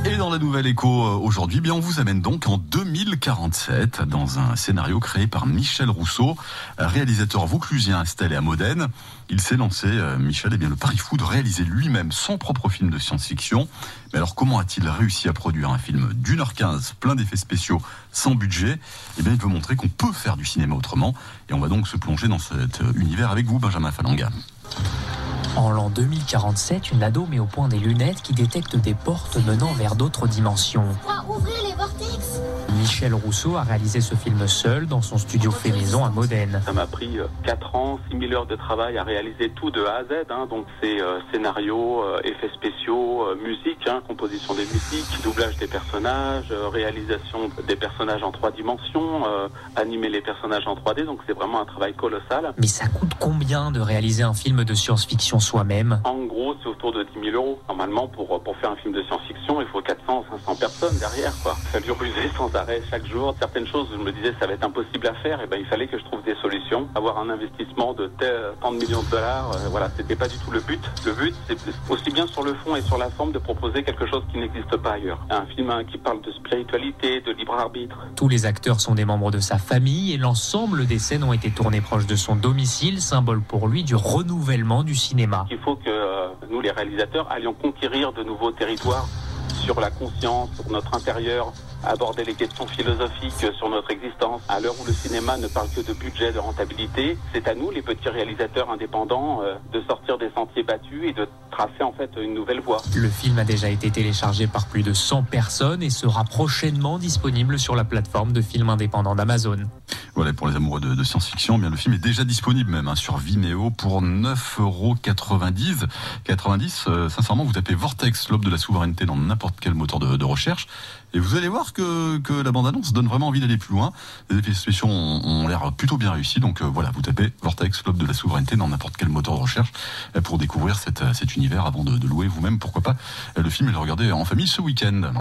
Et dans la Nouvelle Écho aujourd'hui, on vous amène donc en 2047 dans un scénario créé par Michel Rousseau, réalisateur vauclusien installé à Modène. Il s'est lancé, Michel, le pari fou de réaliser lui-même son propre film de science-fiction. Mais alors comment a-t-il réussi à produire un film d'1h15, plein d'effets spéciaux, sans budget ? Il veut montrer qu'on peut faire du cinéma autrement. Et on va donc se plonger dans cet univers avec vous, Benjamin Falanga. En l'an 2047, une ado met au point des lunettes qui détectent des portes menant vers d'autres dimensions. Ouvrir les vortex. Michel Rousseau a réalisé ce film seul dans son studio fait maison à Modène. Ça m'a pris 4 ans, 6000 heures de travail à réaliser tout de A à Z. Donc c'est scénario, effets spéciaux, musique, composition des musiques, doublage des personnages, réalisation des personnages en 3 dimensions, animer les personnages en 3D. Donc c'est vraiment un travail colossal. Mais ça coûte combien de réaliser un film de science-fiction soi-même ? En gros, c'est autour de 10 000 euros. Normalement, pour faire un film de science-fiction, il faut 400, 500 personnes derrière, quoi. Ça dure ruser sans arrêt chaque jour. Certaines choses, je me disais, ça va être impossible à faire. Et il fallait que je trouve des solutions. Avoir un investissement de tant de millions de dollars, voilà, c'était pas du tout le but. Le but, c'est aussi bien sur le fond et sur la forme de proposer quelque chose qui n'existe pas ailleurs. Un film qui parle de spiritualité, de libre arbitre. Tous les acteurs sont des membres de sa famille et l'ensemble des scènes ont été tournées proches de son domicile, symbole pour lui du renouvellement du cinéma. Il faut que nous, les réalisateurs, allions conquérir de nouveaux territoires sur la conscience, sur notre intérieur, aborder les questions philosophiques sur notre existence. À l'heure où le cinéma ne parle que de budget, de rentabilité, c'est à nous, les petits réalisateurs indépendants, de sortir des sentiers battus et de tracer en fait une nouvelle voie. Le film a déjà été téléchargé par plus de 100 personnes et sera prochainement disponible sur la plateforme de films indépendants d'Amazon. Voilà, pour les amoureux de science-fiction, le film est déjà disponible même sur Vimeo pour 9,90 €. Sincèrement, vous tapez Vortex, l'aube de la souveraineté dans n'importe quel moteur de recherche et vous allez voir que la bande-annonce donne vraiment envie d'aller plus loin. Les effets spéciaux ont l'air plutôt bien réussis, donc voilà, vous tapez Vortex, l'aube de la souveraineté dans n'importe quel moteur de recherche pour découvrir cet univers avant de louer vous-même, pourquoi pas, le film et le regarder en famille ce week-end.